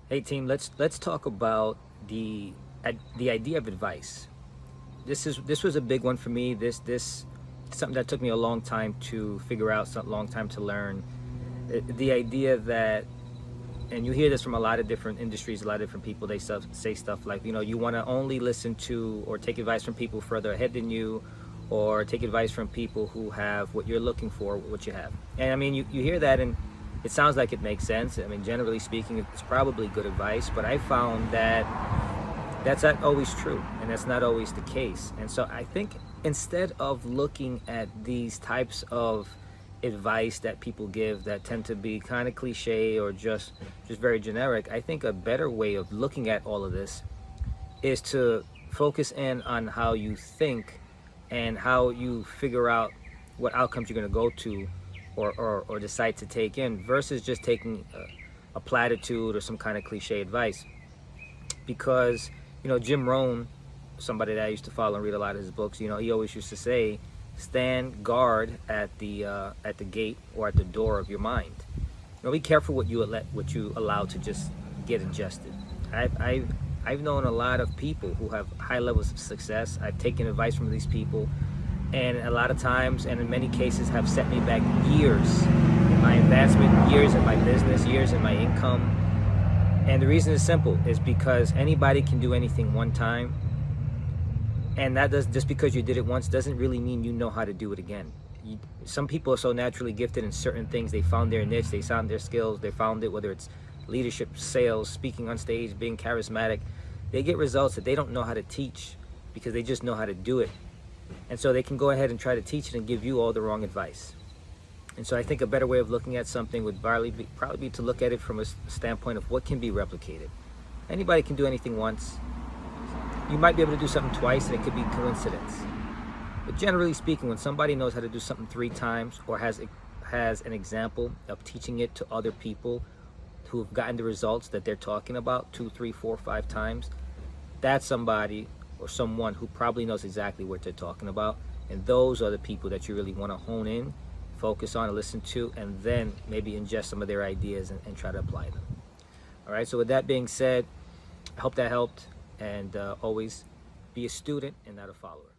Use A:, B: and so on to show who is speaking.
A: Hey team, let's talk about the idea of advice. This was a big one for me. This something that took me a long time to figure out, a long time to learn. The idea that, and you hear this from a lot of different industries, a lot of different people. They say stuff like, you want to only listen to or take advice from people further ahead than you, or take advice from people who have what you're looking for, what you have. And I mean, you hear that, and it sounds like it makes sense. I mean, generally speaking, it's probably good advice, but I found that that's not always true, and that's not always the case. And so I think instead of looking at these types of advice that people give that tend to be kind of cliche or just very generic, I think a better way of looking at all of this is to focus in on how you think and how you figure out what outcomes you're going to go to, or decide to take in, versus just taking a platitude or some kind of cliche advice. Because Jim Rohn, somebody that I used to follow and read a lot of his books, he always used to say, stand guard at the gate or at the door of your mind. Be careful what you allow to just get ingested. I've known a lot of people who have high levels of success. I've taken advice from these people, and a lot of times, and in many cases, have set me back years in my advancement, years in my business, years in my income. And the reason is simple, is because anybody can do anything one time, and just because you did it once doesn't really mean you know how to do it again. Some people are so naturally gifted in certain things. They found their niche, they found their skills, they found it, whether it's leadership, sales, speaking on stage, being charismatic. They get results that they don't know how to teach because they just know how to do it. And so they can go ahead and try to teach it and give you all the wrong advice. And so I think a better way of looking at something would probably be to look at it from a standpoint of what can be replicated. Anybody can do anything once. You might be able to do something twice, and it could be coincidence. But generally speaking, when somebody knows how to do something 3 times, or has an example of teaching it to other people who have gotten the results that they're talking about 2, 3, 4, 5 times, that's somebody or someone who probably knows exactly what they're talking about. And those are the people that you really want to hone in, focus on, and listen to, and then maybe ingest some of their ideas and try to apply them. All right, so with that being said, I hope that helped, and always be a student and not a follower.